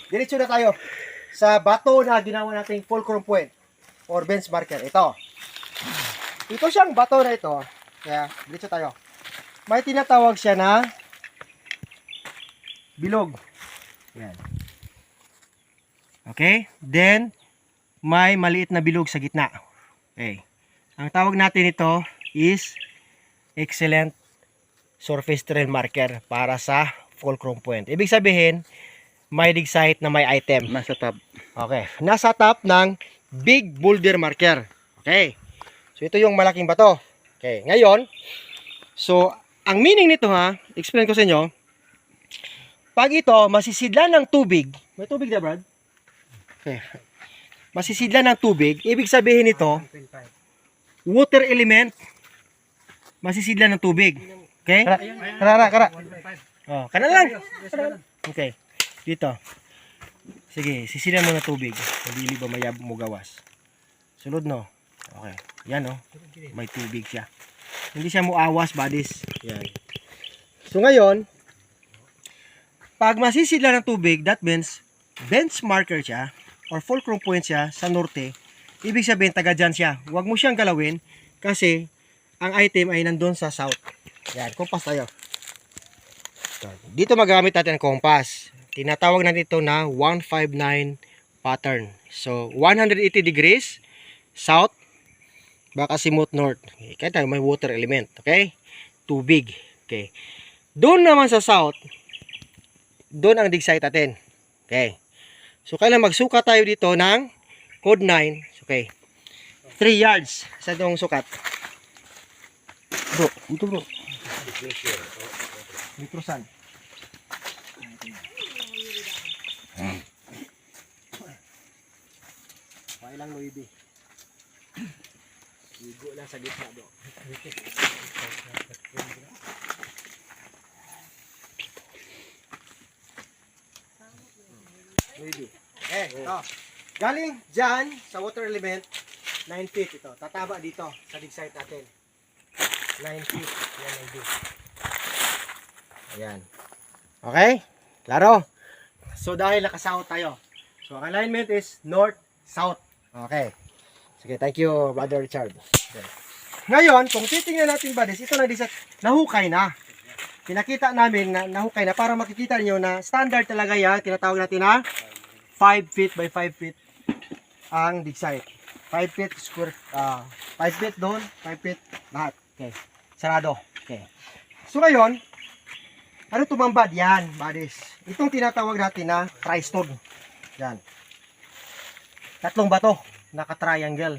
diretso na tayo sa bato na ginawa nating fulcrum point or bench marker. Ito siyang bato na ito. Kaya, diretso tayo. May tinatawag siya na bilog. Yan. Okay? Then, may maliit na bilog sa gitna. Okay. Ang tawag natin ito is excellent surface terrain marker para sa fulcrum point. Ibig sabihin, may dig site na may item. Nasa top. Okay. Nasa top ng big boulder marker. Okay. So, ito yung malaking bato. Okay. Ngayon, so, ang meaning nito explain ko sa inyo. Pag ito, masisidlan ng tubig. May tubig na, Brad? Okay. Masisidlan ng tubig. Ibig sabihin nito, water element, masisidlan ng tubig. Okay? Kara. Oh, kana lang. Okay. Dito. Sige, sisilan mo na tubig. Hindi ba mayab mo gawas. Sunod no. Okay. Yan no. May tubig siya. Hindi siya muawas, buddies. Yan. So ngayon, pag masisidlan ng tubig, that means bench marker siya or fulcrum point siya sa norte. Ibig sabihin taga dyan siya. Huwag mo siyang galawin kasi ang item ay nandun sa south. Yan, kompas tayo. Dito magamit natin ang kompas. Tinatawag natin ito na 159 pattern. So, 180 degrees south, baka simot north. Okay, kaya tayo may water element. Okay? Tubig. Okay. Doon naman sa south, doon ang dig site natin. Okay. So, kailan magsukat tayo dito ng code 9. Okay. 3 yards sa itong sukat. Bro, ito bro. Mitrosan. Okay lang, Luibi. Igo lang sa gitna, bro. Luibi. Ito. Galing dyan sa water element, 9 feet ito. Tataba dito sa dig site natin. 9 feet. Yan ang dig. Ayan. Okay? Klaro? So, dahil nakasouth tayo. So, ang alignment is north-south. Okay. Sige, thank you, Brother Richard. Okay. Ngayon, kung titingnan natin ba, ito na dis nahukay na. Pinakita namin na nahukay na para makikita nyo na standard talaga yan. Tinatawag natin na 5 feet by 5 feet ang dig site. 5 feet square, 5 feet doon, 5 feet lahat. Okay. Sarado. Okay. So, ngayon, ano tumambad? Yan, buddies. Itong tinatawag natin na tri-stone. Yan. Tatlong bato. Naka-triangle.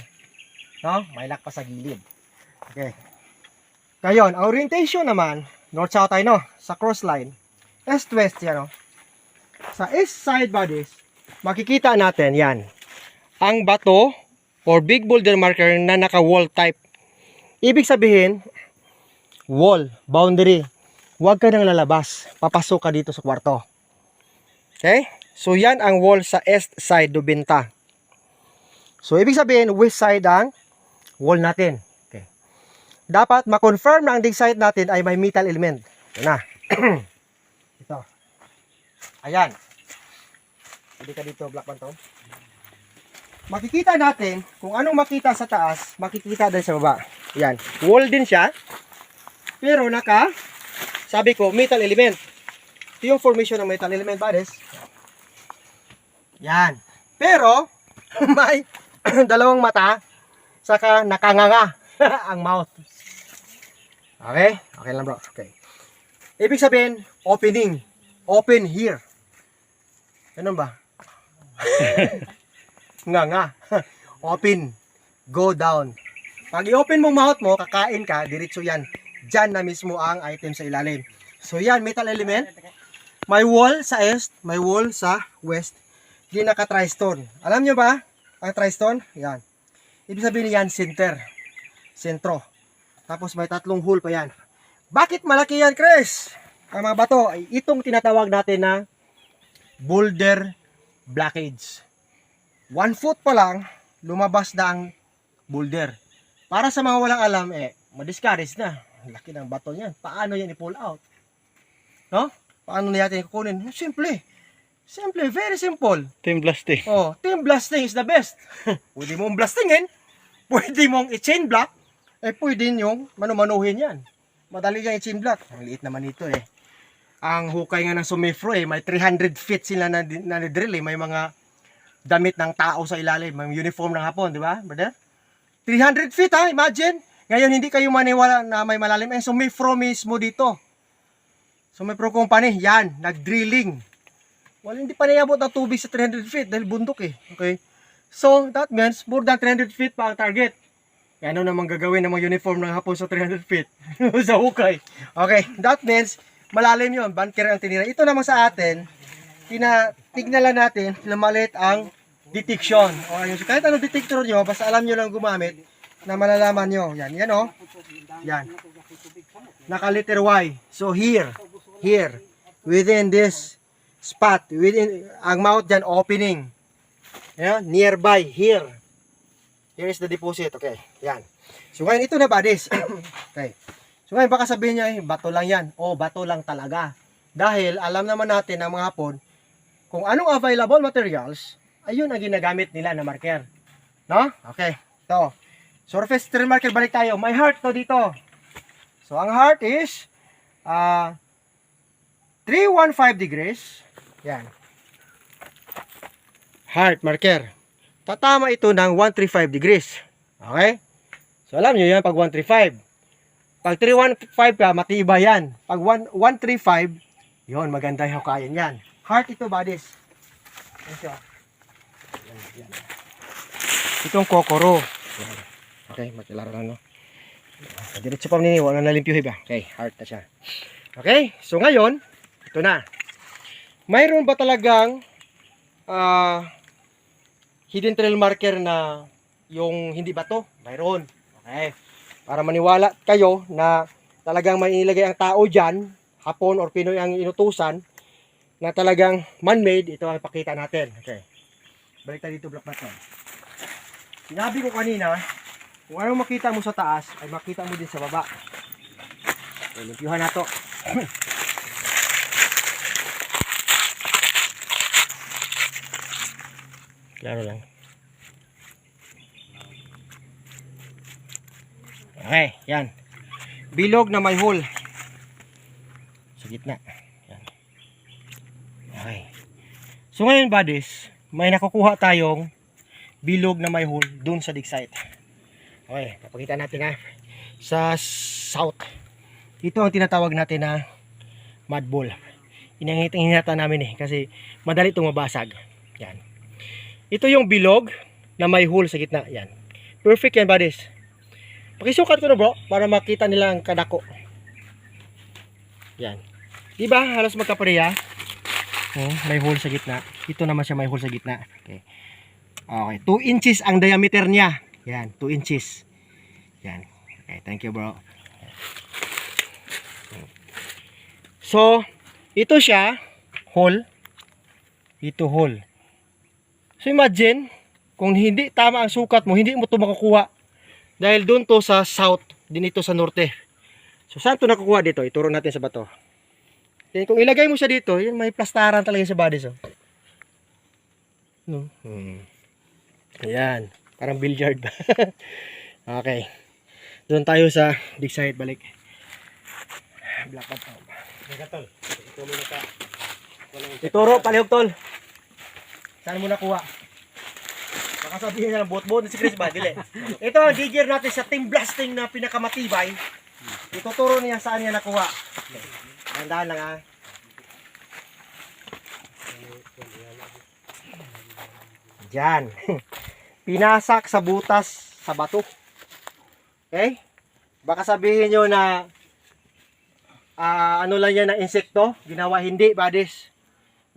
No? May lock pa sa gilid. Okay. Ngayon, ang orientation naman, north-south tayo, no? Sa cross line. East-west yan, no? Sa east side, buddies, makikita natin, yan. Ang bato or big boulder marker na naka-wall type. Ibig sabihin, wall, boundary. Huwag ka nang lalabas. Papasok ka dito sa kwarto. Okay? So, yan ang wall sa east side do benta. So, ibig sabihin, west side ang wall natin. Okay. Dapat ma-confirm na ang dig site natin ay may metal element. Ito na. Ito. Ayan. Hindi ka dito, Black Pantong. Makikita natin, kung anong makita sa taas, makikita din sa baba. Ayan. Wall din siya. Pero sabi ko, metal element. Ito yung formation ng metal element, buddies. Yan. Pero, may dalawang mata, saka nakanganga ang mouth. Okay? Okay lang bro. Okay. Ibig sabihin, opening. Open here. Ganun ba? Nga. Open. Go down. Pag i-open mong mouth mo, kakain ka, diretso yan. Diyan na mismo ang item sa ilalim. So yan, metal element. May wall sa east, may wall sa west. Di naka-tri-stone. Alam nyo ba, ang tri-stone? Yan. Ibig sabihin yan, center. Sentro. Tapos may tatlong hole pa yan. Bakit malaki yan, Chris? Ang mga bato, ay itong tinatawag natin na boulder blockage. 1 foot pa lang, lumabas na ang boulder. Para sa mga walang alam, madiscourage na. Laki ng bato niyan. Paano yan i-pull out? No? Paano natin kukunin? Simple. Simple, very simple. Team blasting. Oh, team blasting is the best. Pwede mong blastingin, pwede mong i-chain block, pwede yung manumanuhin yan. Madali yung i-chain block. Ang liit naman ito Ang hukay nga ng Sumifro may 300 feet sila na drill may mga damit ng tao sa ilalim, may uniform ng Hapon, di ba, brother? 300 feet imagine. Ngayon hindi kayo maniwala na may malalim. Sumifro mismo dito. Sumifro company, yan, nag-drilling. Well, hindi pa naiabot ang tubig sa 300 feet dahil bundok Okay? So, that means more than 300 feet pa ang target. Ano naman gagawin ng mga uniform ng Hapon sa 300 feet? Sa hukay. Okay, that means malalim yun. Bunker ang tinira. Ito naman sa atin, tignan lang natin na maliit ang detection. O, kahit anong detector nyo, basta alam nyo lang gumamit na malalaman nyo. Yan, Yan. Naka-letter Y. So, here, within this spot, ang mouth dyan, opening. Yan, nearby, here. Here is the deposit. Okay, yan. So, ngayon, ito na buddies. Okay. So, ngayon, baka sabihin nyo, bato lang yan. O, bato lang talaga. Dahil, alam naman natin ng mga Hapon, kung anong available materials, ayun ang ginagamit nila na marker. No? Okay. Ito. Surface trail marker, balik tayo. May heart to dito. So, ang heart is 315 degrees. Yan. Heart marker. Tatama ito ng 135 degrees. Okay? So, alam nyo yan pag 135. Pag 315 ka, matibay yan. Pag 135, yun, maganda yung hukayan yan. Heart ito, buddies. Ito. Yan. Itong kokoro. Okay, makilaro na, no? Diretso pa nini, wala na limpyo ba? Okay, heart na siya. Okay, so ngayon, ito na. Mayroon ba talagang hidden trail marker na yung hindi bato? Mayroon. Okay. Para maniwala kayo na talagang may inilagay ang tao dyan, Hapon or Pinoy ang inutusan, na talagang man-made, ito ang ipakita natin. Okay. Balik tayo dito, Black Button. Sinabi ko kanina, kung anong makita mo sa taas, ay makita mo din sa baba. Okay, limpyuhan na to. Klaro lang. Okay, yan. Bilog na may hole. Sa gitna. Yan. Okay. So ngayon, buddies, may nakukuha tayong bilog na may hole dun sa dig site. Okay, papakita natin sa south. Ito ang tinatawag natin na mud ball. Hinahita namin kasi madali itong mabasag. Yan. Ito yung bilog na may hole sa gitna. Yan. Perfect yan, buddies. Pakisukat ko na, bro, para makita nila ang kadako. Yan. Diba? Halos magkapareha. May hole sa gitna. Ito naman siya may hole sa gitna. Okay. Okay. 2 inches ang diameter niya. Yan. 2 inches. Yan. Okay. Thank you, bro. So, ito siya. Hole. Ito hole. So imagine, kung hindi tama ang sukat mo, hindi mo ito makukuha. Dahil doon to sa south, din ito sa norte. So saan ito nakukuha dito? Ituro natin sa bato. Then, kung ilagay mo siya dito, yun, may plastaran talaga sa body. So. No? Ayan. Parang billiard ba? Okay. Doon tayo sa dig site, balik. Black out. Ituro, palihog tol. Saan mo nakuha? Baka sabihin na ng buot-buot si Chris ba? Dili. Ito ang digger natin sa team blasting na pinakamatibay. Ituturo niya saan niya nakuha. Tandaan lang Diyan. Pinasak sa butas sa bato. Okay? Baka sabihin nyo na ano lang yan na insekto. Ginawa hindi, buddies.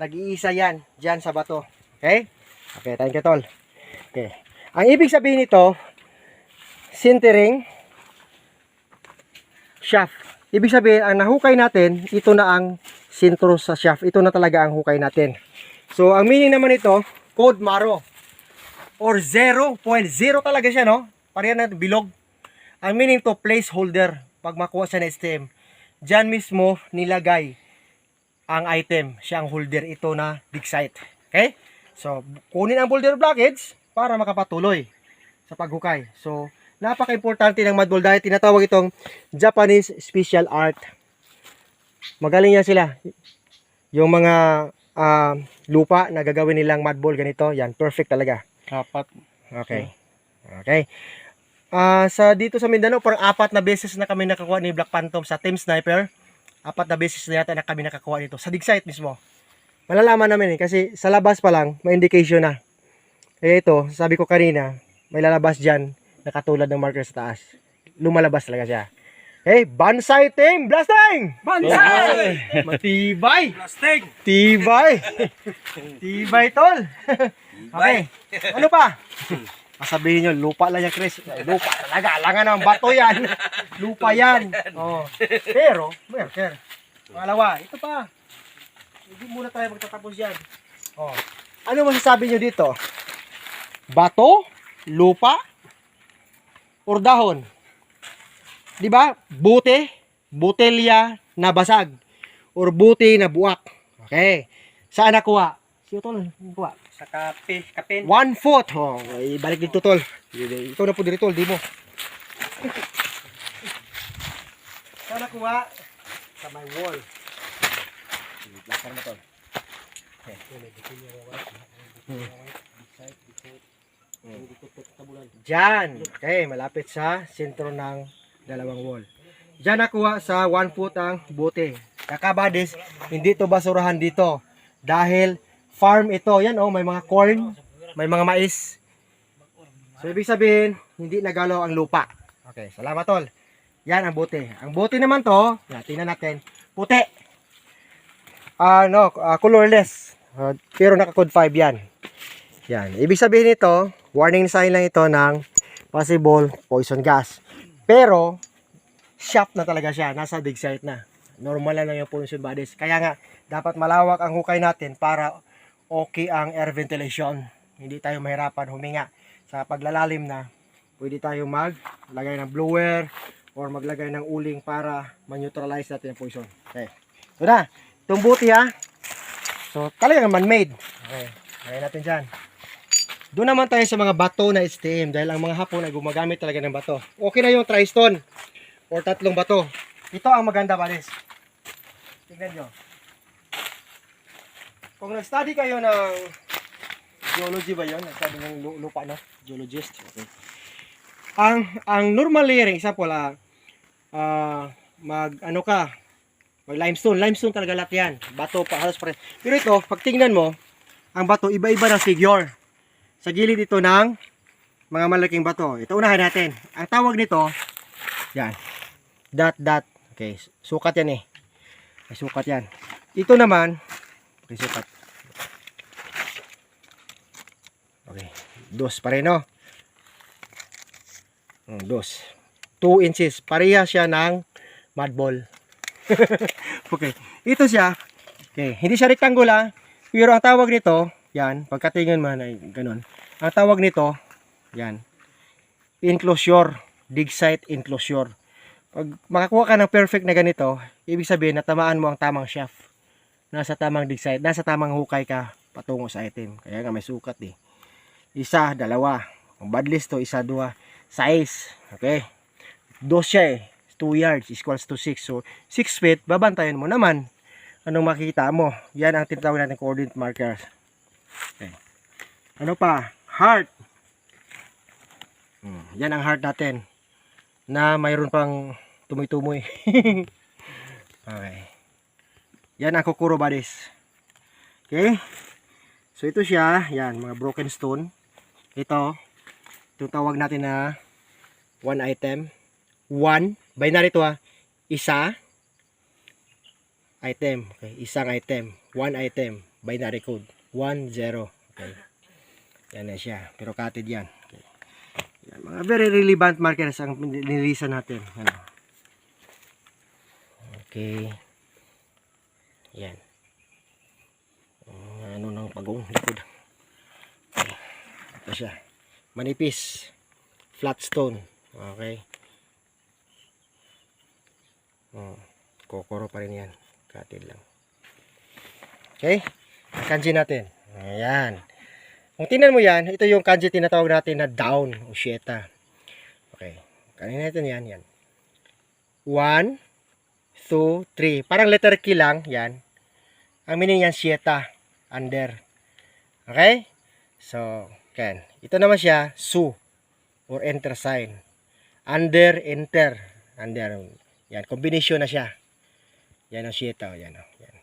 Nag-iisa yan. Diyan sa bato. Okay? Okay, thank you, tol. Okay. Ang ibig sabihin nito, sintering shaft. Ibig sabihin, ang nahukay natin, ito na ang sintro sa shaft. Ito na talaga ang hukay natin. So, ang meaning naman ito, code Maro. Or 0.0 talaga siya, no? Parehan natin, bilog. Ang meaning to, placeholder. Pag makuha siya na stem. Diyan mismo nilagay ang item. Siya ang holder ito na dig site. Okay? So, kunin ang boulder blockage para makapatuloy sa paghukay. So, napaka-importante ng mud ball dahil tinatawag itong Japanese special art. Magaling yan sila. Yung mga lupa na gagawin nilang mud ball ganito, yan, perfect talaga. Apat. Okay. Okay. Dito sa Mindanao, parang 4 na beses na kami nakakuha ni Black Phantom sa Team Sniper. 4 na beses na yata na kami nakakuha nito sa dig site mismo. Malalaman namin kasi sa labas pa lang may indication na. Eh ito, sabi ko kanina, may lalabas diyan na katulad ng marker sa taas. Lumalabas talaga siya. Okay, Bansai team, blasting! Bansai! Matibay! Plastic! Tibay! Tibay tol! Okay, ano pa? Sabihin nyo, lupa lang yan, Chris. Lupa talaga, alangan naman, bato yan. Lupa yan. Oh. Pero, merker. Pangalawa, ito pa. Hindi muna tayo magtatapos yan. Oh. Ano masasabi nyo dito? Bato, lupa, or dahon? Di ba? Bute, botelya na basag, or buti na buwak. Okay. Saan nakuha? Siyo tol, nakuha. Sa kapin. 1 foot. Oh, ibalik dito tol. Ikaw na po dito tol, di mo. Saan nakuha? Sa my wall. Lakar mo tol. Diyan. Okay, malapit sa sentro ng dalawang wall. Diyan nakuha sa 1 foot ang bote. Kakabadis, hindi to basurahan dito. Dahil farm ito. Yan oh, may mga corn, may mga mais. So, ibig sabihin, hindi nagalaw ang lupa. Okay, salamat tol. Yan ang bote. Ang bote naman to, tingnan natin, puti. Colorless. Pero naka-code 5 yan. Yan. Ibig sabihin ito, warning sign lang ito ng possible poison gas. Pero, shaft na talaga siya. Nasa dig site na. Normal lang yung pollution bodies. Kaya nga, dapat malawak ang hukay natin para okay ang air ventilation. Hindi tayo mahirapan huminga. Sa paglalalim na, pwede tayo maglagay ng blower or maglagay ng uling para ma-neutralize natin ang poison. Okay. So na, itong buti ha. So, talagang man-made. Okay. Lagay natin dyan. Doon naman tayo sa mga bato na STM dahil ang mga Hapon ay gumagamit talaga ng bato. Okay na yung tri-stone or 3 bato. Ito ang maganda pares. Tingnan nyo. Kung nag-study kayo ng geology ba yun? Nag-study ng lupa, no? Geologist. Okay. Ang normal layering, example, mag limestone. Limestone talaga lahat yan. Bato pa, halos pare. Pero ito, pag tingnan mo, ang bato, iba-iba ng figure. Sa gilid ito ng mga malaking bato. Ito unahin natin. Ang tawag nito, yan. Dot. Okay, sukat yan eh. May sukat yan. Ito naman, okay, sukat. Okay, dos pa rin, no? Dos. 2 inches. Pareha siya ng mud ball. Okay, ito siya. Okay, hindi siya rectangular. Pero ang tawag nito, yan, pagkatingin man ay ganun. Ang tawag nito, yan, enclosure, dig site enclosure. Pag makakuha ka ng perfect na ganito, ibig sabihin natamaan mo ang tamang shaft. Nasa tamang dig site, nasa tamang hukay ka patungo sa item. Kaya nga may sukat eh. 1, 2. Kung bad list to, 1, 2, 6. Okay. 2 siya eh. 2 yards equals to 6. So, 6 feet, babantayan mo naman. Anong makikita mo? Yan ang tinatawag natin coordinate markers. Okay. Ano pa? Heart. Yan ang heart natin. Na mayroon pang tumoy-tumoy. Okay. Yan ang kukuro bodies. Okay. So ito siya. Yan. Mga broken stone. Ito. Itong tawag natin na 1 item. 1. Binary ito ha. 1 item. Okay. Isang item. 1 item. Binary code. 1, 0. Okay. Yan na siya. Pero cutted yan. Okay. Yan. Mga very relevant markers ang nililisan natin. Ano. Okay. Yan. Ano ng pagong likod. Okay. Ito siya. Manipis. Flat stone. Okay. Kokoro pa rin yan. Cutted lang. Okay? Ang kanji natin. Ayan. Kung tingnan mo yan, ito yung kanji tinatawag natin na down o shieta. Okay. Kanina natin yan. Yan. 1, 2, 3. Parang letter K lang. Yan. Ang meaning yan, shieta. Under. Okay? So, can. Ito naman siya, su. Or enter sign. Under, enter. Under. Yan. Combination na siya. Yan ang shieta. Yan. Yan.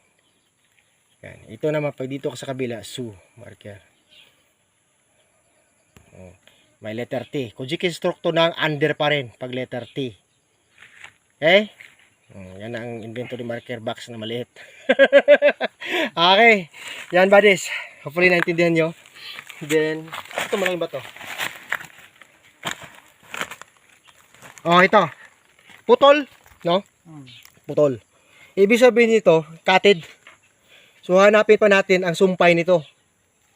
Yan. Ito naman, pag dito ka sa kabila, su. Marker. May letter T. Kujiki stroke to ng under pa rin pag letter T. Okay? Yan ang inventory marker box na maliit. Okay. Yan buddies. Hopefully naintindihan nyo. Then, ito malaking ba to? Oh, ito. Putol. No? Putol. Ibig sabihin nito, cutted. So, hanapin pa natin ang sumpay nito.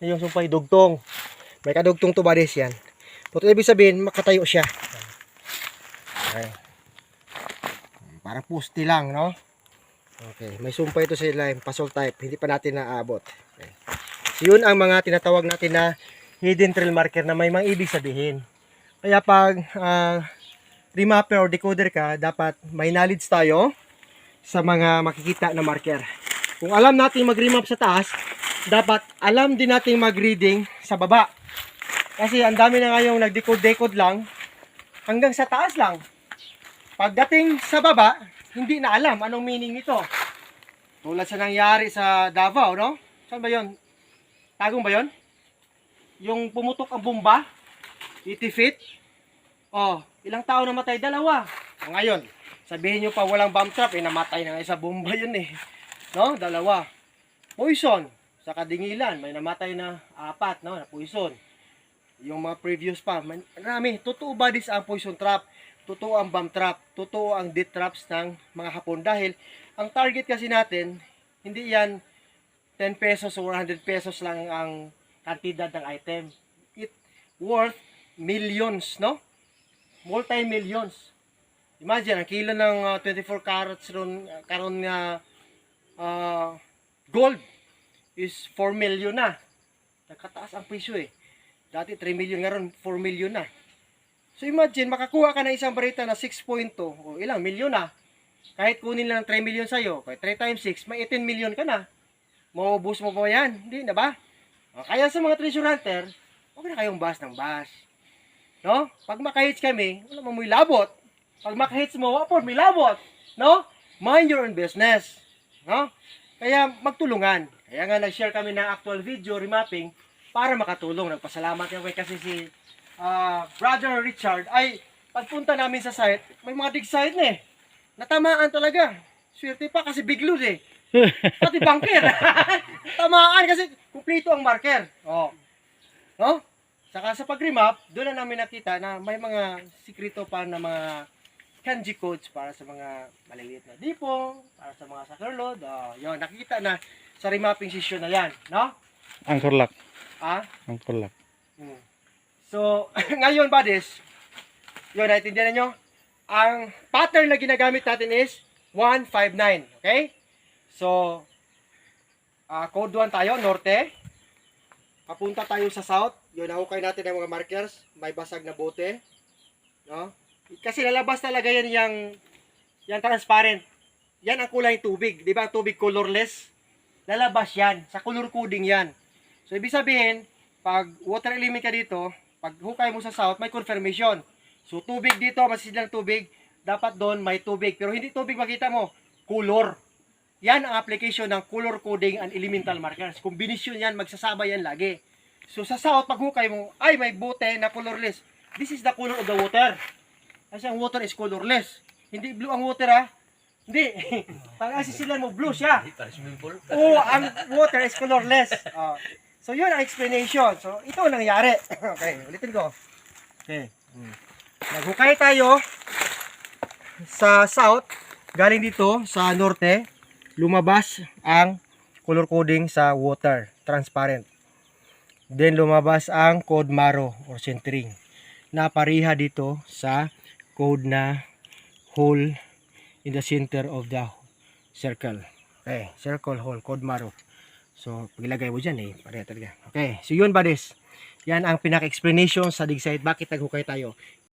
Yung sumpay dugtong. May kadugtong to buddies yan. Putol, ibig sabihin, makatayo siya. Okay. Parang pusti lang, no? Okay. May sumpay ito sa ilalim. Pasol type. Hindi pa natin naabot. Okay. So, yun ang mga tinatawag natin na hidden trail marker na may mga ibig sabihin. Kaya pag remapper or decoder ka, dapat may knowledge tayo sa mga makikita na marker. Kung alam natin mag-remap sa taas, dapat alam din natin mag-reading sa baba. Kasi ang dami na ngayong nag-decode-decode lang hanggang sa taas lang. Pagdating sa baba, hindi na alam anong meaning nito. Tulad sa nangyari sa Davao, no? Saan ba yun? Tagum ba yun? Yung pumutok ang bomba, 80 feet. Oh, ilang tao namatay? 2. Ngayon, sabihin nyo pa walang bomb trap, namatay na nga sa bomba yun eh. No? 2. Poison. Sa Kadingilan, may namatay na 4, no? Na poison. Yung mga previous pa, marami. Totoo ba this ang poison trap? Totoo ang bomb trap? Totoo ang death traps ng mga Hapon? Dahil, ang target kasi natin, hindi yan 10 pesos or 100 pesos lang ang kantidad ng item. It worth millions, no? Multi-millions. Imagine, ang kilo ng 24 carats karon nga gold is 4 million na. Nagkataas ang presyo eh. Dati 3 million, ngayon 4 million na. So imagine, makakuha ka ng isang barita na 6.2 o ilang milyon na. Kahit kunin lang 3 million sa'yo, kahit 3 times 6, may 18 million ka na. Maubos mo pa yan, hindi na ba? Kaya sa mga treasure hunter, huwag na kayong bas ng bas. No? Pag makahits kami, wala mo may labot. Pag makahits mo, wapon, may labot. No? Mind your own business. No? Kaya magtulungan. Kaya nga nag-share kami ng actual video remapping para makatulong. Nagpasalamat kami kasi si Brother Richard ay pagpunta namin sa site, may mga dig site na eh. Natamaan talaga. Swerte pa kasi biglod eh. Pati bunker. Tamaan kasi kumplito ang marker. Oh. No? Saka sa pag-remap, doon na namin nakita na may mga sikrito pa na mga kanji codes para sa mga maliliit na dipong, para sa mga sakerlod. Yun, nakikita na sa remapping session na yan. No? Angkor lock. Angkor lock. So, ngayon buddies, yun, naintindihan nyo? Ang pattern na ginagamit natin is 159. Okay? So, code 1 tayo, norte. Papunta tayo sa south. Yun, nahukay natin ang mga markers. May basag na bote. No? Kasi lalabas talaga yan yung transparent. Yan ang kulay tubig. Di ba? Tubig colorless. Lalabas yan. Sa color coding yan. So, ibig sabihin, pag water element ka dito, pag hukay mo sa south, may confirmation. So, tubig dito, masisidlang tubig. Dapat doon may tubig. Pero hindi tubig makita mo. Color. Yan ang application ng color coding and elemental markers. Kombinasyon yan, magsasabay yan lagi. So sa south, pag hukay mo, ay may bote na colorless. This is the color of the water. Kasi ang water is colorless. Hindi blue ang water ha. Hindi. Pag asisilan mo, blue siya. Oo, ang water is colorless. So yun ang explanation. So ito ang nangyari. Okay, ulitin ko. Okay. Naghukay tayo sa south, galing dito sa norte. Lumabas ang color coding sa water, transparent. Then lumabas ang code Maro or centering na pariha dito sa code na hole in the center of the circle. Okay, circle hole, code Maro. So, paglagay mo dyan pareha talaga. Okay, so yun buddies. Yan ang pinaka-explanation sa dig site. Bakit naghukay tayo?